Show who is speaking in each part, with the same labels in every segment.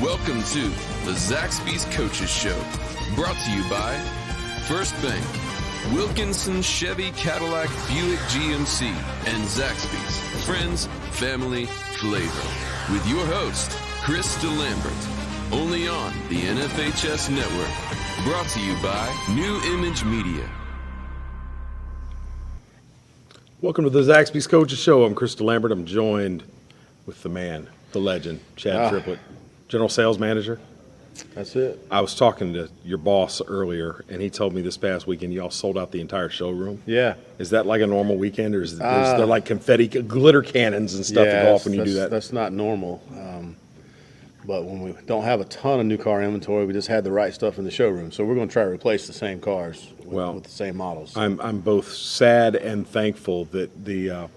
Speaker 1: Welcome to the Zaxby's Coaches Show, brought to you by First Bank, Wilkinson, Chevy, Cadillac, Buick, GMC, and Zaxby's Friends, Family, Flavor. With your host, Chris Delambert, only on the NFHS Network, brought to you by New Image Media.
Speaker 2: Welcome to the Zaxby's Coaches Show. I'm Chris Delambert. I'm joined with the man, the legend, Chad Triplett, General Sales Manager.
Speaker 3: That's it.
Speaker 2: I was talking to your boss earlier, and he told me this past weekend y'all sold out the entire showroom.
Speaker 3: Yeah.
Speaker 2: Is that like a normal weekend, or is there like confetti, glitter cannons and stuff to go off when you do that?
Speaker 3: That's not normal. But when we don't have a ton of new car inventory, we just had the right stuff in the showroom. So we're going to try to replace the same cars with the same models.
Speaker 2: I'm both sad and thankful that the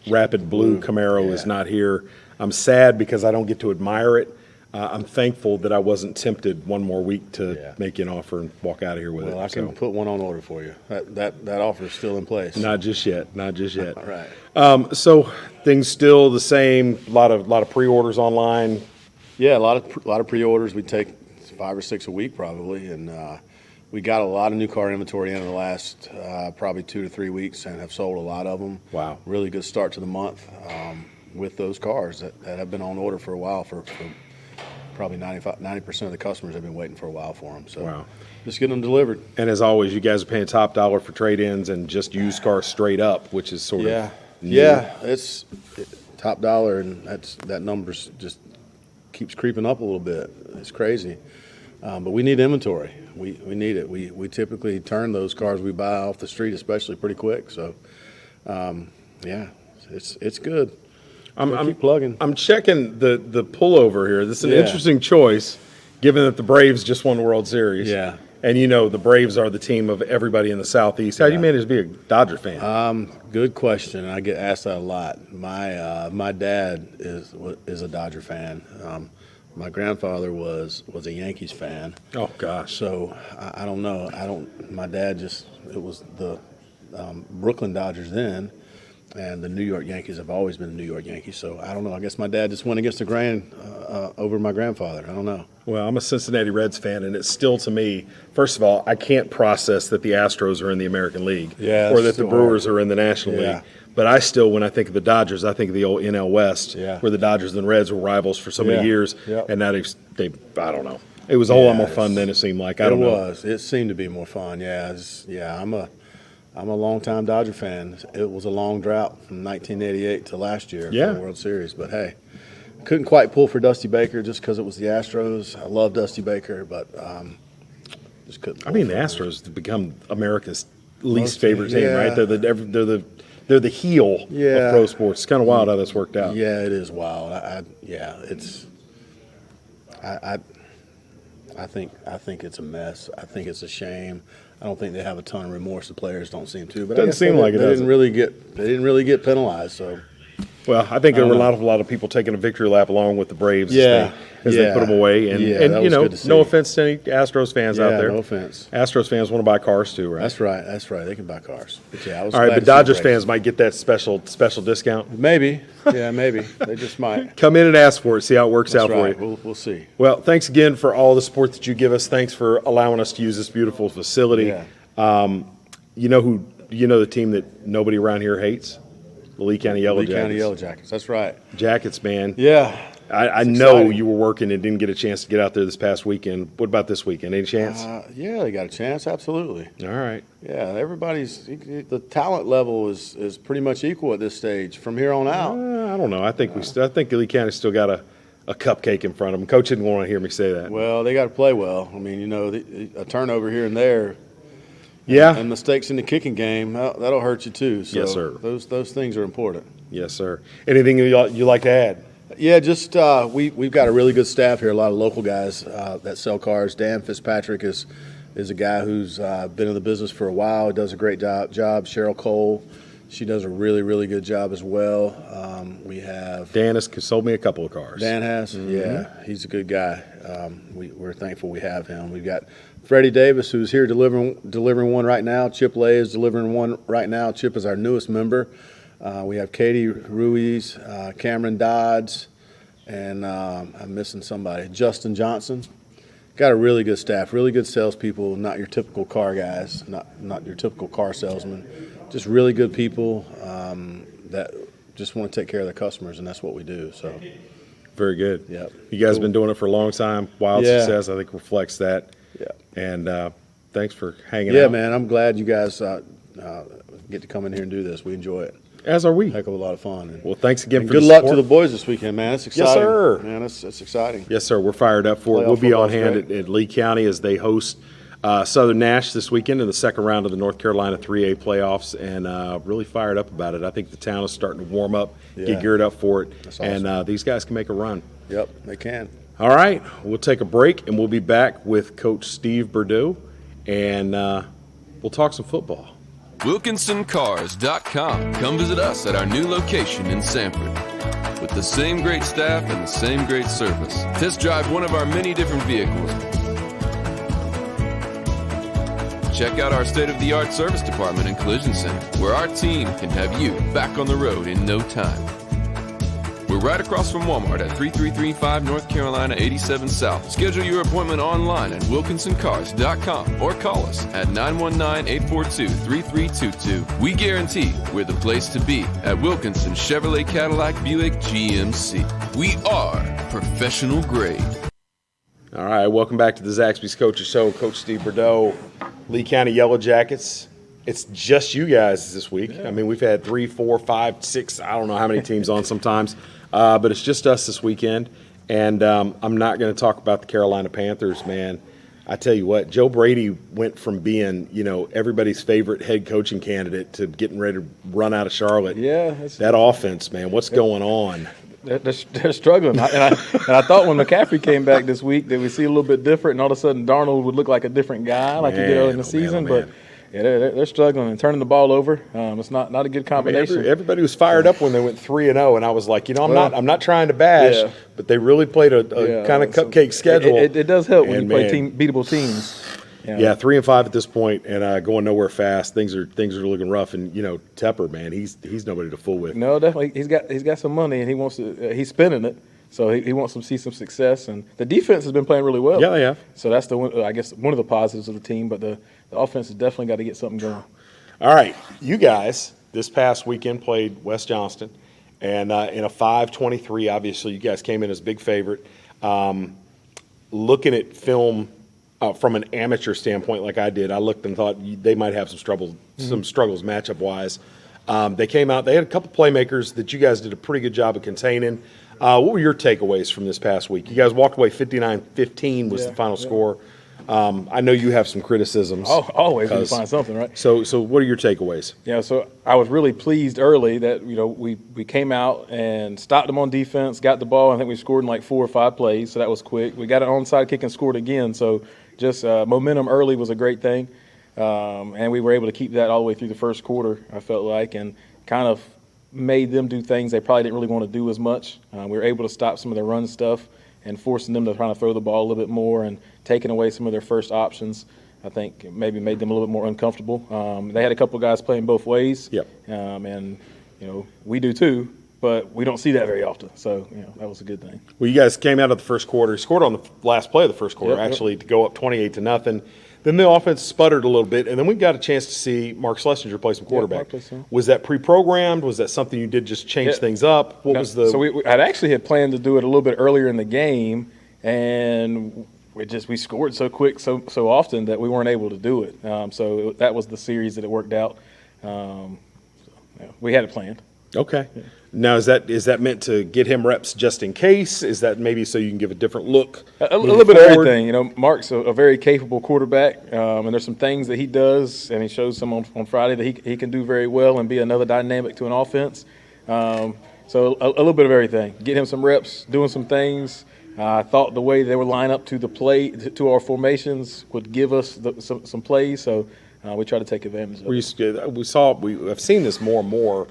Speaker 2: Rapid Blue Camaro is not here. I'm sad because I don't get to admire it. I'm thankful that I wasn't tempted one more week to make you an offer and walk out of here with it.
Speaker 3: Well, I can put one on order for you. That offer is still in place.
Speaker 2: Not just yet. Not just yet.
Speaker 3: All right.
Speaker 2: So things still the same. A lot of pre-orders online.
Speaker 3: Yeah, a lot of pre-orders. We take 5 or 6 a week probably, and we got a lot of new car inventory in the last probably 2 to 3 weeks, and have sold a lot of them.
Speaker 2: Wow.
Speaker 3: Really good start to the month with those cars that have been on order for a while. For probably 90% of the customers have been waiting for a while for them. So just getting them delivered.
Speaker 2: And as always, you guys are paying top dollar for trade-ins and just used cars straight up, which is sort of new.
Speaker 3: Yeah, it's top dollar, and that number's just keeps creeping up a little bit. It's crazy. But we need inventory. We need it. We typically turn those cars we buy off the street, especially, pretty quick. So, it's good. Keep plugging.
Speaker 2: I'm checking the pullover here. This is an interesting choice, given that the Braves just won the World Series.
Speaker 3: Yeah.
Speaker 2: And the Braves are the team of everybody in the Southeast. How do you manage to be a Dodger fan?
Speaker 3: Good question. I get asked that a lot. My dad is a Dodger fan. My grandfather was a Yankees fan.
Speaker 2: Oh gosh.
Speaker 3: So I don't know. My dad it was the Brooklyn Dodgers then, and the New York Yankees have always been the New York Yankees. So I don't know. I guess my dad just went against the grain over my grandfather. I don't know.
Speaker 2: Well, I'm a Cincinnati Reds fan, and it's still, to me, first of all, I can't process that the Astros are in the American League or that the Brewers are in the National League. But I still, when I think of the Dodgers, I think of the old NL West, where the Dodgers and Reds were rivals for so many years. And now I don't know. It was a whole lot more fun than it seemed like. I don't know.
Speaker 3: It seemed to be more fun. I'm a longtime Dodger fan. It was a long drought from 1988 to last year for the World Series. But hey, couldn't quite pull for Dusty Baker just because it was the Astros. I love Dusty Baker, but just couldn't.
Speaker 2: The Astros have become America's least favorite team, right? They're the heel of pro sports. It's kind of wild how this worked out.
Speaker 3: Yeah, it is wild. I think it's a mess. I think it's a shame. I don't think they have a ton of remorse. The players don't seem to. But
Speaker 2: doesn't seem like it.
Speaker 3: They didn't really get penalized. So.
Speaker 2: Well, I think there were a lot of people taking a victory lap along with the Braves as they put them away. And no offense to any Astros fans out there.
Speaker 3: No offense.
Speaker 2: Astros fans want to buy cars too, right?
Speaker 3: That's right. They can buy cars. But
Speaker 2: all right, but Dodgers fans might get that special discount.
Speaker 3: Maybe. Yeah, maybe. They just might.
Speaker 2: Come in and ask for it. See how it works out for you.
Speaker 3: We'll see.
Speaker 2: Well, thanks again for all the support that you give us. Thanks for allowing us to use this beautiful facility.
Speaker 3: Yeah.
Speaker 2: You know the team that nobody around here hates? The Lee County Yellow Jackets.
Speaker 3: Lee County Yellow Jackets. That's right.
Speaker 2: Jackets, man.
Speaker 3: Yeah.
Speaker 2: I know you were working and didn't get a chance to get out there this past weekend. What about this weekend? Any chance?
Speaker 3: Yeah, they got a chance. Absolutely.
Speaker 2: All right.
Speaker 3: Yeah, the talent level is pretty much equal at this stage from here on out.
Speaker 2: I don't know. I think Lee County's still got a cupcake in front of them. Coach didn't want to hear me say that.
Speaker 3: Well, they got to play well. I mean, a turnover here and there.
Speaker 2: Yeah.
Speaker 3: And mistakes in the kicking game, that'll hurt you too. So
Speaker 2: yes, sir.
Speaker 3: Those things are important.
Speaker 2: Yes, sir. Anything you like to add?
Speaker 3: Yeah, just we've got a really good staff here, a lot of local guys that sell cars. Dan Fitzpatrick is a guy who's been in the business for a while. He does a great job. Cheryl Cole, she does a really, really good job as well. We have
Speaker 2: Dan has sold me a couple of cars.
Speaker 3: Dan has? Mm-hmm. Yeah, he's a good guy. We're thankful we have him. We've got Freddie Davis, who's here delivering one right now. Chip Lay is delivering one right now. Chip is our newest member. We have Katie Ruiz, Cameron Dodds, and I'm missing somebody. Justin Johnson. Got a really good staff, really good salespeople, not your typical car guys, not your typical car salesman. Just really good people that just want to take care of their customers, and that's what we do. So,
Speaker 2: very good.
Speaker 3: Yeah.
Speaker 2: You guys have been doing it for a long time. Wild success, I think, reflects that.
Speaker 3: Yeah.
Speaker 2: And thanks for hanging out.
Speaker 3: Yeah, man. I'm glad you guys get to come in here and do this. We enjoy it.
Speaker 2: As are we.
Speaker 3: Heck of a lot of fun.
Speaker 2: Well, thanks again for
Speaker 3: good
Speaker 2: the
Speaker 3: luck
Speaker 2: support.
Speaker 3: to the boys this weekend, man. It's exciting.
Speaker 2: Yes, sir.
Speaker 3: Man, it's exciting.
Speaker 2: Yes, sir. We're fired up for it. We'll be on hand at Lee County as they host Southern Nash this weekend in the second round of the North Carolina 3A playoffs, and really fired up about it. I think the town is starting to warm up, get geared up for it,
Speaker 3: That's awesome.
Speaker 2: And these guys can make a run.
Speaker 3: Yep, they can.
Speaker 2: All right, we'll take a break, and we'll be back with Coach Steve Burdeau, and we'll talk some football.
Speaker 1: WilkinsonCars.com. Come visit us at our new location in Sanford. With the same great staff and the same great service. Test drive one of our many different vehicles. Check out our state-of-the-art service department and collision center, where our team can have you back on the road in no time. We're right across from Walmart at 3335 North Carolina 87 South. Schedule your appointment online at WilkinsonCars.com or call us at 919-842-3322. We guarantee we're the place to be at Wilkinson Chevrolet Cadillac Buick GMC. We are professional grade.
Speaker 2: All right, welcome back to the Zaxby's Coaches Show. Coach Steve Burdeau, Lee County Yellow Jackets. It's just you guys this week. Yeah. I mean, we've had 3, 4, 5, 6, I don't know how many teams on sometimes. But it's just us this weekend, and I'm not going to talk about the Carolina Panthers, man. I tell you what, Joe Brady went from being, everybody's favorite head coaching candidate to getting ready to run out of Charlotte.
Speaker 4: Yeah.
Speaker 2: That offense, man, what's going on?
Speaker 4: They're struggling. And I thought when McCaffrey came back this week that we'd see a little bit different, and all of a sudden Darnold would look like a different guy like he did early in the season. But yeah, they're struggling and turning the ball over. It's not a good combination.
Speaker 2: I mean, everybody was fired up when they went 3-0, and I was like, I'm not trying to bash, but they really played a kind of cupcake schedule.
Speaker 4: It does help when you play beatable teams.
Speaker 2: Yeah, 3-5 at this point, and going nowhere fast. Things are looking rough, and Tepper, man, he's nobody to fool with.
Speaker 4: No, definitely, he's got some money, and he wants to. He's spending it. So he wants to see some success, and the defense has been playing really well.
Speaker 2: Yeah, they have.
Speaker 4: So that's one of the positives of the team, but the offense has definitely got to get something going.
Speaker 2: All right, you guys this past weekend played West Johnston, and in a 5-23, obviously you guys came in as big favorite. Looking at film from an amateur standpoint, like I did, I looked and thought they might have some struggles matchup wise. They came out, they had a couple playmakers that you guys did a pretty good job of containing. What were your takeaways from this past week? You guys walked away 59-15 was the final score. I know you have some criticisms.
Speaker 4: Oh, always when you find something, right?
Speaker 2: So what are your takeaways?
Speaker 4: Yeah, so I was really pleased early that we came out and stopped them on defense, got the ball. I think we scored in like 4 or 5 plays, so that was quick. We got an onside kick and scored again. So just momentum early was a great thing, and we were able to keep that all the way through the first quarter. I felt like, and kind of made them do things they probably didn't really want to do as much. We were able to stop some of their run stuff and forcing them to try to throw the ball a little bit more and taking away some of their first options. I think maybe made them a little bit more uncomfortable. They had a couple of guys playing both ways.
Speaker 2: Yep.
Speaker 4: And we do too, but we don't see that very often. So that was a good thing.
Speaker 2: Well, you guys came out of the first quarter, scored on the last play of the first quarter, to go up 28-0. Then the offense sputtered a little bit, and then we got a chance to see Mark Schlesinger play some quarterback. Was that pre-programmed? Was that something you did just change things up? What was the?
Speaker 4: So I'd actually had planned to do it a little bit earlier in the game, and we scored so quick, so often that we weren't able to do it. So that was the series that it worked out. We had it planned.
Speaker 2: Okay. Yeah. Now, is that meant to get him reps just in case? Is that maybe so you can give a different look?
Speaker 4: A little bit of everything. Mark's a very capable quarterback, and there's some things that he does, and he shows some on Friday that he can do very well and be another dynamic to an offense. So a little bit of everything. Get him some reps, doing some things. I thought the way they would line up to our formations would give us some plays, so we try to take advantage of it.
Speaker 2: I've seen this more and more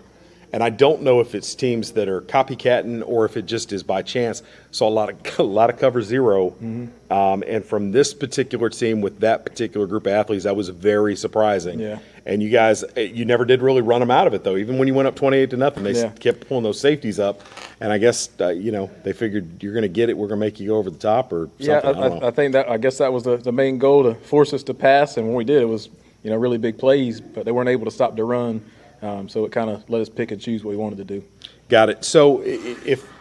Speaker 2: and I don't know if it's teams that are copycatting or if it just is by chance. Saw a lot of cover zero, and from this particular team with that particular group of athletes, that was very surprising.
Speaker 4: Yeah.
Speaker 2: And you guys, you never did really run them out of it though. Even when you went up 28-0, they kept pulling those safeties up, and I guess they figured you're going to get it. We're going to make you go over the top or something.
Speaker 4: Yeah, I think I guess that was the main goal, to force us to pass, and when we did, it was really big plays, but they weren't able to stop the run. So it kind of let us pick and choose what we wanted to do.
Speaker 2: Got it. So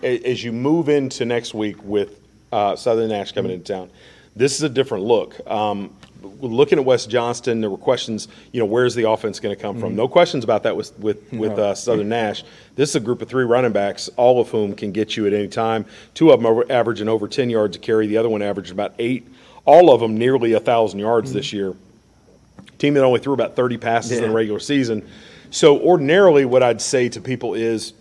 Speaker 2: as you move into next week with Southern Nash coming into town, this is a different look. Looking at West Johnston, there were questions, where's the offense going to come from? No questions about that with Southern Nash. This is a group of 3 running backs, all of whom can get you at any time. 2 of them are averaging over 10 yards a carry. The other one averaged about 8. All of them nearly 1,000 yards this year. Team that only threw about 30 passes in the regular season. So ordinarily what I'd say to people is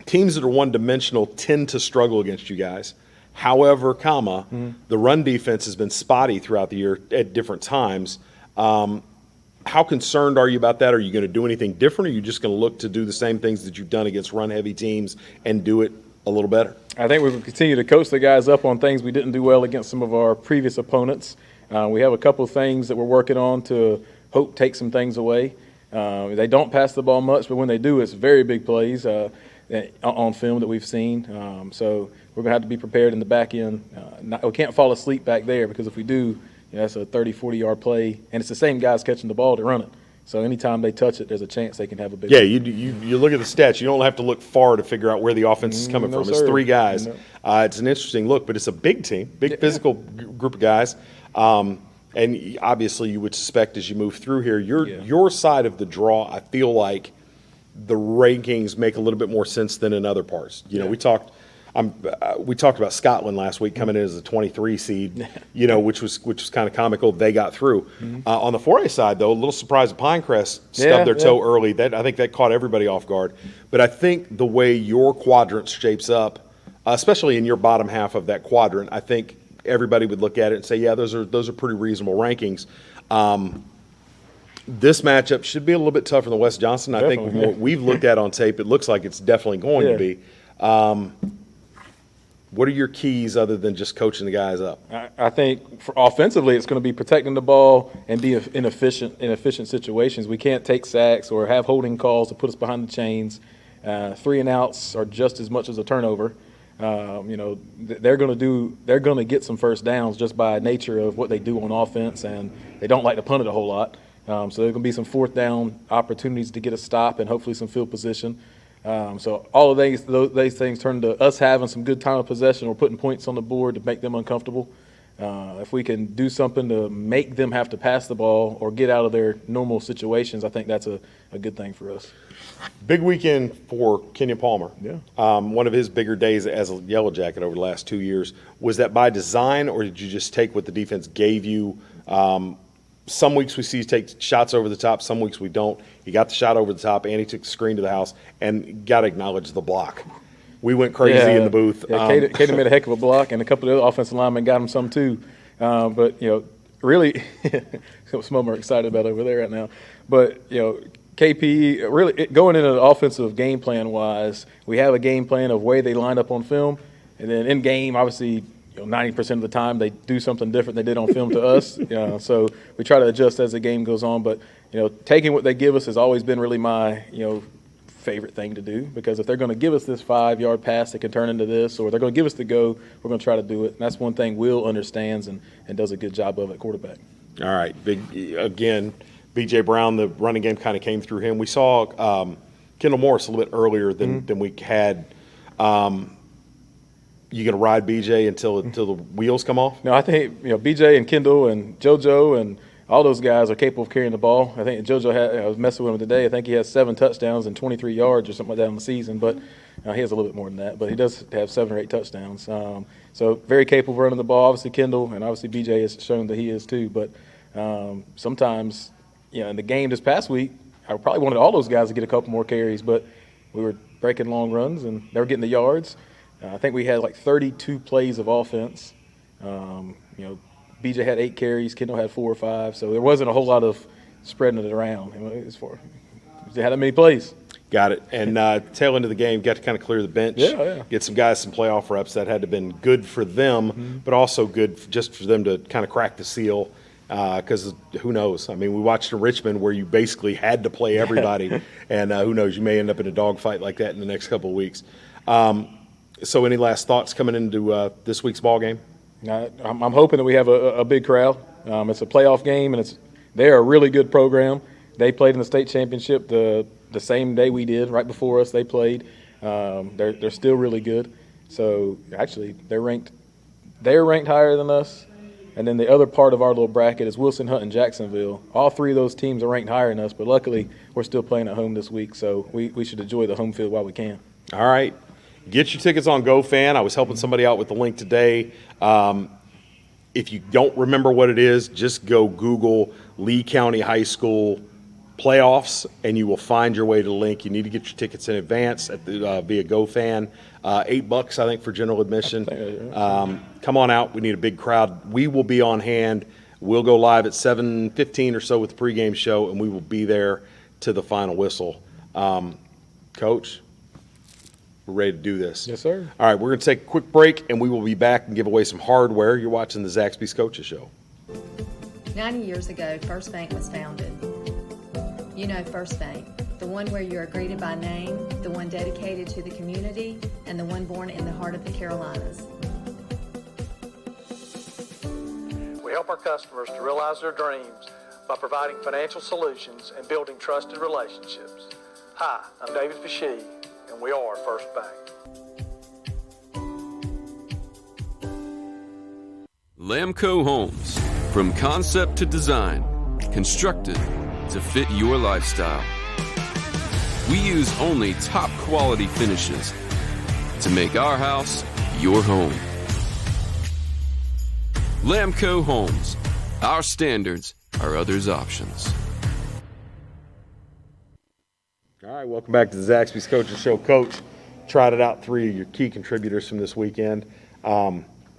Speaker 2: teams that are one-dimensional tend to struggle against you guys. However, the run defense has been spotty throughout the year at different times. How concerned are you about that? Are you going to do anything different, or are you just going to look to do the same things that you've done against run-heavy teams and do it a little better?
Speaker 4: I think we will continue to coach the guys up on things we didn't do well against some of our previous opponents. We have a couple of things that we're working on to hope take some things away. They don't pass the ball much, but when they do, it's very big plays on film that we've seen. So we're going to have to be prepared in the back end. We can't fall asleep back there, because if we do, that's a 30, 40-yard play, and it's the same guys catching the ball to run it. So anytime they touch it, there's a chance they can have a big play.
Speaker 2: You look at the stats. You don't have to look far to figure out where the offense is coming from. It's 3 guys. It's an interesting look, but it's a big team, physical group of guys. And obviously you would suspect as you move through here, your side of the draw, I feel like the rankings make a little bit more sense than in other parts. We talked about Scotland last week coming in as a 23 seed, which was kind of comical. They got through. On the 4A side, though, a little surprised that Pinecrest stubbed their toe early. I think that caught everybody off guard. But I think the way your quadrant shapes up, especially in your bottom half of that quadrant, I think everybody would look at it and say, those are pretty reasonable rankings. This matchup should be a little bit tougher than West Johnston. I think we've looked at on tape, it looks like it's definitely going to be. What are your keys other than just coaching the guys up?
Speaker 4: I think for offensively, it's going to be protecting the ball and be in efficient situations. We can't take sacks or have holding calls to put us behind the chains. 3 and outs are just as much as a turnover. They're going to get some first downs just by nature of what they do on offense, and they don't like to punt it a whole lot. So there's going to be some 4th down opportunities to get a stop and hopefully some field position. So all of these things turn to us having some good time of possession or putting points on the board to make them uncomfortable. If we can do something to make them have to pass the ball or get out of their normal situations, I think that's a good thing for us.
Speaker 2: Big weekend for Kenyan Palmer. One of his bigger days as a Yellow Jacket over the last 2 years. Was that by design, or did you just take what the defense gave you? Some weeks we see you take shots over the top. Some weeks we don't. He got the shot over the top, and he took the screen to the house. And got to acknowledge the block. We went crazy in the booth.
Speaker 4: Caden made a heck of a block, and a couple of the other offensive linemen got him some too. But really, some of them are excited about over there right now. But KP really going into the offensive game plan wise, we have a game plan of way they line up on film, and then in game, obviously. 90% of the time they do something different they did on film to us. So we try to adjust as the game goes on. But taking what they give us has always been really my favorite thing to do, because if they're going to give us this 5-yard pass that can turn into this, or they're going to give us the go, we're going to try to do it. And that's one thing Will understands and does a good job of at quarterback.
Speaker 2: All right, again, B.J. Brown, the running game kind of came through him. We saw Kendall Morris a little bit earlier than we had. You going to ride BJ until the wheels come off?
Speaker 4: No, I think BJ and Kendall and JoJo and all those guys are capable of carrying the ball. I think JoJo I was messing with him today. I think he has 7 touchdowns and 23 yards or something like that on the season, but he has a little bit more than that. But he does have 7 or 8 touchdowns. So very capable of running the ball. Obviously Kendall and obviously BJ has shown that he is too. But sometimes, in the game this past week, I probably wanted all those guys to get a couple more carries, but we were breaking long runs and they were getting the yards. I think we had like 32 plays of offense. BJ had 8 carries, Kendall had 4 or 5, so there wasn't a whole lot of spreading it around. They had that many plays.
Speaker 2: Got it. And tail end of the game, got to kind of clear the bench, get some guys some playoff reps. That had to have been good for them, but also good just for them to kind of crack the seal. Because who knows? I mean, we watched in Richmond where you basically had to play everybody, and who knows? You may end up in a dogfight like that in the next couple of weeks. So, any last thoughts coming into this week's ball game?
Speaker 4: I'm hoping that we have a big crowd. It's a playoff game, and they're a really good program. They played in the state championship the same day we did, right before us. They played. They're still really good. So actually, they're ranked higher than us. And then the other part of our little bracket is Wilson, Hunt, and Jacksonville. All three of those teams are ranked higher than us, but luckily we're still playing at home this week, so we should enjoy the home field while we can.
Speaker 2: All right. Get your tickets on GoFan. I was helping somebody out with the link today. If you don't remember what it is, just go Google Lee County High School playoffs, and you will find your way to the link. You need to get your tickets in advance via GoFan. $8, I think, for general admission. Come on out. We need a big crowd. We will be on hand. We'll go live at 7:15 or so with the pregame show, and we will be there to the final whistle. Coach, we're ready to do this.
Speaker 4: Yes, sir.
Speaker 2: All right, we're going to take a quick break, and we will be back and give away some hardware. You're watching the Zaxby's Coaches Show.
Speaker 5: 90 years ago, First Bank was founded. You know First Bank, the one where you are greeted by name, the one dedicated to the community, and the one born in the heart of the Carolinas.
Speaker 6: We help our customers to realize their dreams by providing financial solutions and building trusted relationships. Hi, I'm David Fashee, and we are First Bank.
Speaker 1: Lamco Homes, from concept to design, constructed to fit your lifestyle. We use only top quality finishes to make our house your home. Lamco Homes, our standards are others' options.
Speaker 2: All right, welcome back to the Zaxby's Coaches Show. Coach, trotted out three of your key contributors from this weekend.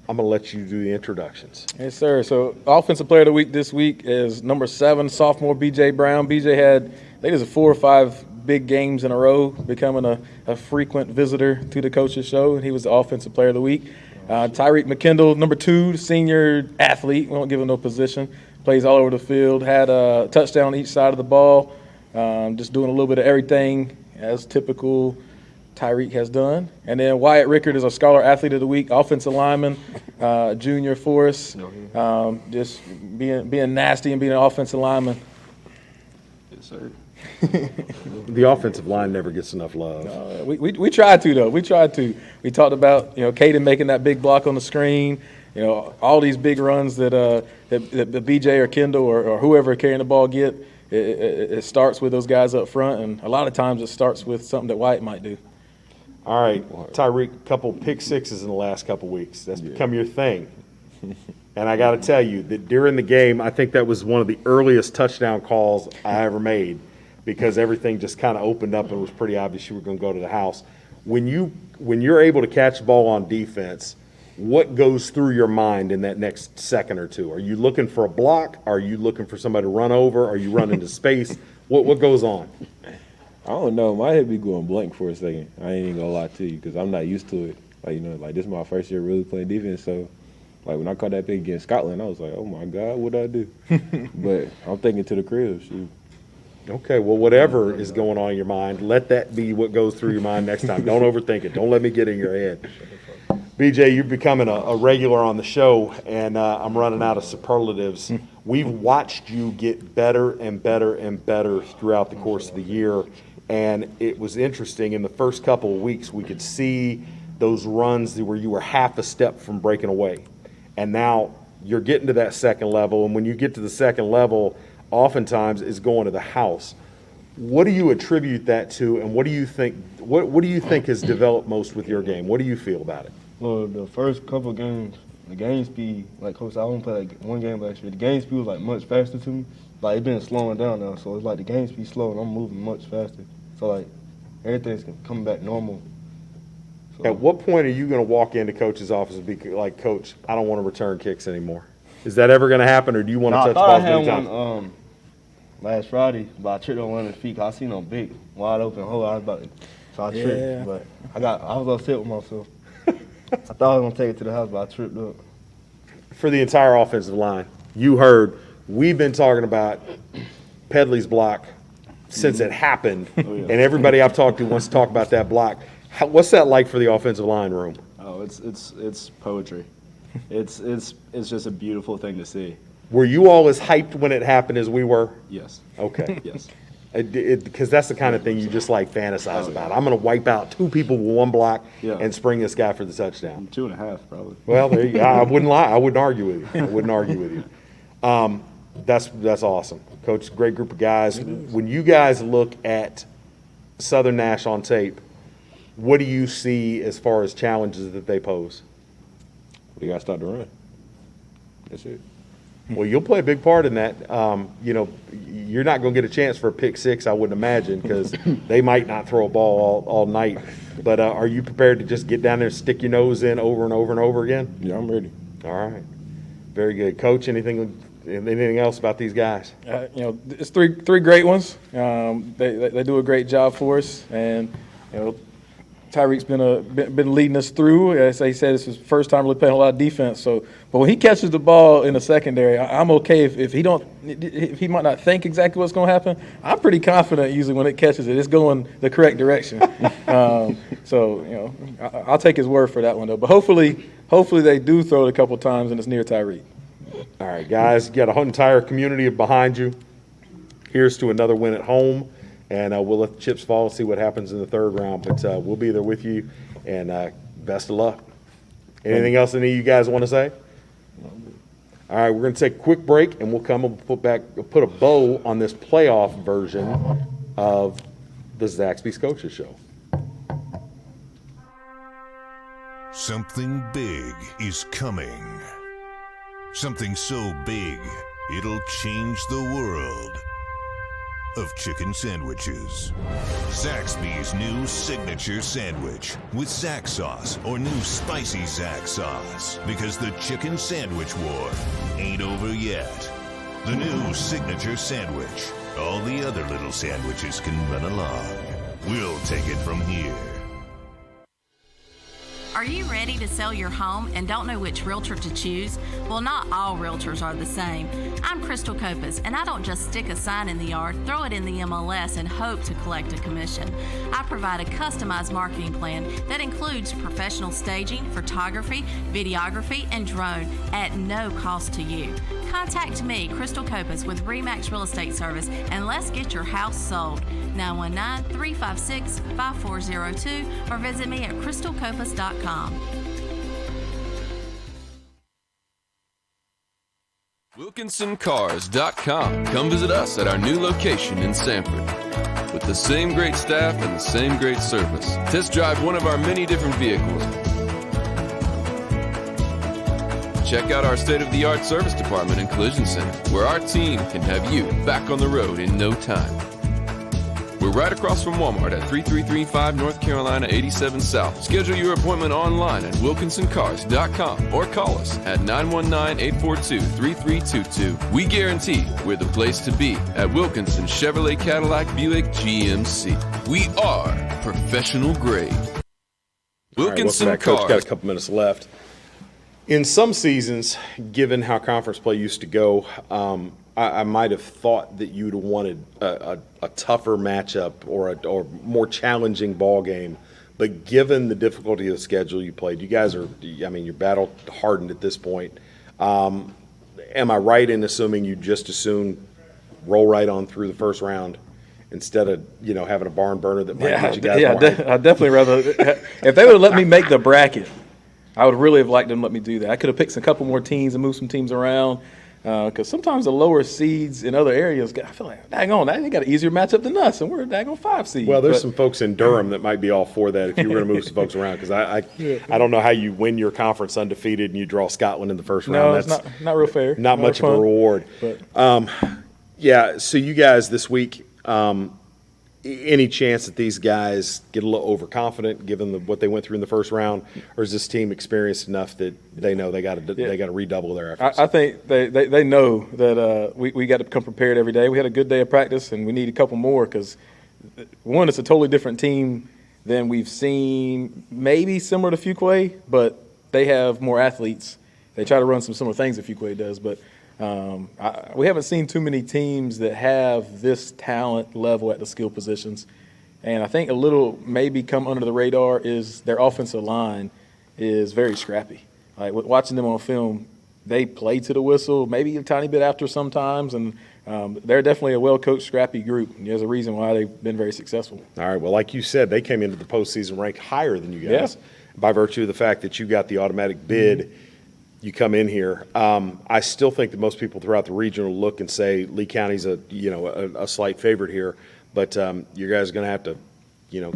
Speaker 2: I'm going to let you do the introductions.
Speaker 4: Yes, sir. So, Offensive Player of the Week this week is number 7, sophomore B.J. Brown. B.J. had, I think it was 4 or 5 big games in a row, becoming a frequent visitor to the Coaches Show, and he was the Offensive Player of the Week. Tyrek Mckinley, number 2, senior athlete. We won't give him no position. Plays all over the field. Had a touchdown on each side of the ball. Just doing a little bit of everything as typical Tyrek has done. And then Wyatt Rickard is our Scholar Athlete of the Week, offensive lineman, junior for us. Just being nasty and being an offensive lineman.
Speaker 2: Yes, sir. The offensive line never gets enough love.
Speaker 4: We tried to, though. We tried to. We talked about, Caden making that big block on the screen, all these big runs that BJ or Kendall or whoever carrying the ball get. It starts with those guys up front, and a lot of times it starts with something that Wyatt might do.
Speaker 2: All right, Tyrek, a couple pick sixes in the last couple weeks. That's become your thing. And I got to tell you that during the game, I think that was one of the earliest touchdown calls I ever made because everything just kind of opened up and it was pretty obvious you were going to go to the house. When you're able to catch the ball on defense, what goes through your mind in that next second or two? Are you looking for a block? Are you looking for somebody to run over? Are you running to space? What goes on?
Speaker 7: I don't know. My head be going blank for a second. I ain't even gonna lie to you because I'm not used to it. This is my first year really playing defense. So, when I caught that pick against Scotland, I was like, oh my God, what did I do? But I'm thinking to the crib, shoot.
Speaker 2: Okay, well, whatever is going on in your mind, let that be what goes through your mind next time. Don't overthink it. Don't let me get in your head. BJ, you're becoming a regular on the show, and I'm running out of superlatives. We've watched you get better and better and better throughout the course of the year, and it was interesting. In the first couple of weeks, we could see those runs where you were half a step from breaking away, and now you're getting to that second level, and when you get to the second level, oftentimes it's going to the house. What do you attribute that to, and what do you think has developed most with your game? What do you feel about it?
Speaker 8: Well, the first couple of games, the game speed, Coach, I only played one game last year. The game speed was much faster to me. It's been slowing down now, so it's the game speed slow and I'm moving much faster. So everything's coming back normal. So,
Speaker 2: at what point are you going to walk into Coach's office and be like, Coach, I don't want to return kicks anymore? Is that ever going to happen, or do you want to touch the ball many times?
Speaker 8: last Friday, but I tripped on one of the feet. I seen them big, wide open hole. I was about to, so I tripped, but I was upset with myself. I thought I was gonna take it to the house, but I tripped up.
Speaker 2: For the entire offensive line, you heard we've been talking about Pedley's block since it happened, and everybody I've talked to wants to talk about that block. What's that like for the offensive line room?
Speaker 9: Oh, it's poetry. It's just a beautiful thing to see.
Speaker 2: Were you all as hyped when it happened as we were?
Speaker 9: Yes.
Speaker 2: Okay.
Speaker 9: Yes.
Speaker 2: Because that's the kind of thing you just like fantasize about. I'm going to wipe out 2 people with 1 block and spring this guy for the touchdown.
Speaker 9: 2.5 probably.
Speaker 2: Well, there you go. I wouldn't lie. I wouldn't argue with you. That's awesome, Coach. Great group of guys. When you guys look at Southern Nash on tape, what do you see as far as challenges that they pose?
Speaker 7: You got to start to run. That's it.
Speaker 2: Well, you'll play a big part in that. You're not going to get a chance for a pick 6, I wouldn't imagine, because they might not throw a ball all night. But are you prepared to just get down there and stick your nose in over and over and over again?
Speaker 7: Yeah, I'm ready.
Speaker 2: All right. Very good. Coach, anything else about these guys?
Speaker 4: It's three great ones. They do a great job for us, and Tyrek's been leading us through. As he said, it's his first time really playing a lot of defense. But when he catches the ball in the secondary, I'm okay if he might not think exactly what's going to happen. I'm pretty confident usually when it catches it, it's going the correct direction. I'll take his word for that one though. But hopefully they do throw it a couple times and it's near Tyrek.
Speaker 2: All right, guys, you got a entire community behind you. Here's to another win at home. And we'll let the chips fall and see what happens in the 3rd round. But we'll be there with you, and best of luck. Anything else any of you guys want to say? All right, we're going to take a quick break, and we'll come and put a bow on this playoff version of the Zaxby's Coaches Show.
Speaker 10: Something big is coming. Something so big, it'll change the world. Of chicken sandwiches. Zaxby's new signature sandwich with Zax sauce or new spicy Zax sauce, because the chicken sandwich war ain't over yet. The new signature sandwich. All the other little sandwiches can run along. We'll take it from here.
Speaker 11: Are you ready to sell your home and don't know which realtor to choose? Well, not all realtors are the same. I'm Crystal Copas, and I don't just stick a sign in the yard, throw it in the MLS, and hope to collect a commission. I provide a customized marketing plan that includes professional staging, photography, videography, and drone at no cost to you. Contact me, Crystal Copas, with RE/MAX Real Estate Service, and let's get your house sold. 919-356-5402 or visit me at crystalcopas.com.
Speaker 1: WilkinsonCars.com. Come visit us at our new location in Sanford. With the same great staff and the same great service. Test drive one of our many different vehicles. Check out our state-of-the-art service department and collision center, where our team can have you back on the road in no time. We're right across from Walmart at 3335 North Carolina 87 South. Schedule your appointment online at WilkinsonCars.com or call us at 919-842-3322. We guarantee we're the place to be at Wilkinson Chevrolet Cadillac Buick GMC. We are professional grade. Wilkinson
Speaker 2: Coach,
Speaker 1: Cars.
Speaker 2: got a couple minutes left. In some seasons, given how conference play used to go, I might have thought that you'd have wanted a tougher matchup or more challenging ball game. But given the difficulty of the schedule you played, you guys are, you're battle hardened at this point. Am I right in assuming you just as soon roll right on through the first round instead of, having a barn burner that might get you guys
Speaker 4: I'd definitely rather, if they would have let me make the bracket, I would really have liked them to let me do that. I could have picked a couple more teams and moved some teams around. Because sometimes the lower seeds in other areas, I feel like, dang on, they got an easier matchup than us, and we're a dang on 5 seed.
Speaker 2: Well, there's some folks in Durham that might be all for that if you were going to move some folks around. Because I don't know how you win your conference undefeated and you draw Scotland in the first round.
Speaker 4: No, it's not real fair.
Speaker 2: Not much of a reward. But. So you guys this week, any chance that these guys get a little overconfident given what they went through in the first round, or is this team experienced enough that they know they got to redouble their efforts?
Speaker 4: I think they know that we got to come prepared every day. We had a good day of practice, and we need a couple more because, one, it's a totally different team than we've seen, maybe similar to Fuquay, but they have more athletes. They try to run some similar things that Fuquay does, but we haven't seen too many teams that have this talent level at the skill positions. And I think a little maybe come under the radar is their offensive line is very scrappy. Like watching them on film, they play to the whistle, maybe a tiny bit after sometimes, and they're definitely a well-coached, scrappy group. And there's a reason why they've been very successful.
Speaker 2: All right, well, like you said, they came into the postseason ranked higher than you guys by virtue of the fact that you got the automatic bid. Mm-hmm. You come in here. I still think that most people throughout the region will look and say Lee County's a slight favorite here, but you guys are going to have to,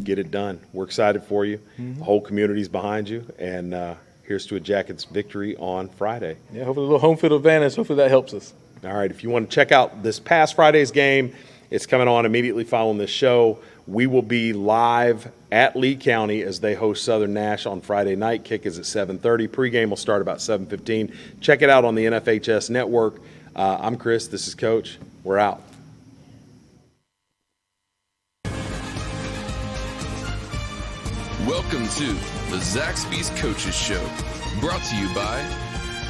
Speaker 2: get it done. We're excited for you. Mm-hmm. The whole community's behind you, and here's to a Jackets victory on Friday.
Speaker 4: Yeah, hopefully a little home field advantage. Hopefully that helps us.
Speaker 2: All right, if you want to check out this past Friday's game, it's coming on immediately following this show. We will be live at Lee County as they host Southern Nash on Friday night. Kick is at 7:30. Pregame will start about 7:15. Check it out on the NFHS network. I'm Chris. This is Coach. We're out.
Speaker 1: Welcome to the Zaxby's Coaches Show, brought to you by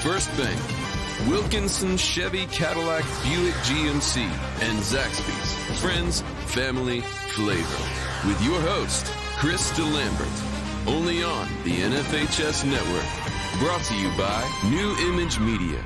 Speaker 1: First Bank, Wilkinson, Chevy, Cadillac, Buick, GMC, and Zaxby's. Friends, family, flavor. With your host, Chris Delambert. Only on the NFHS Network. Brought to you by New Image Media.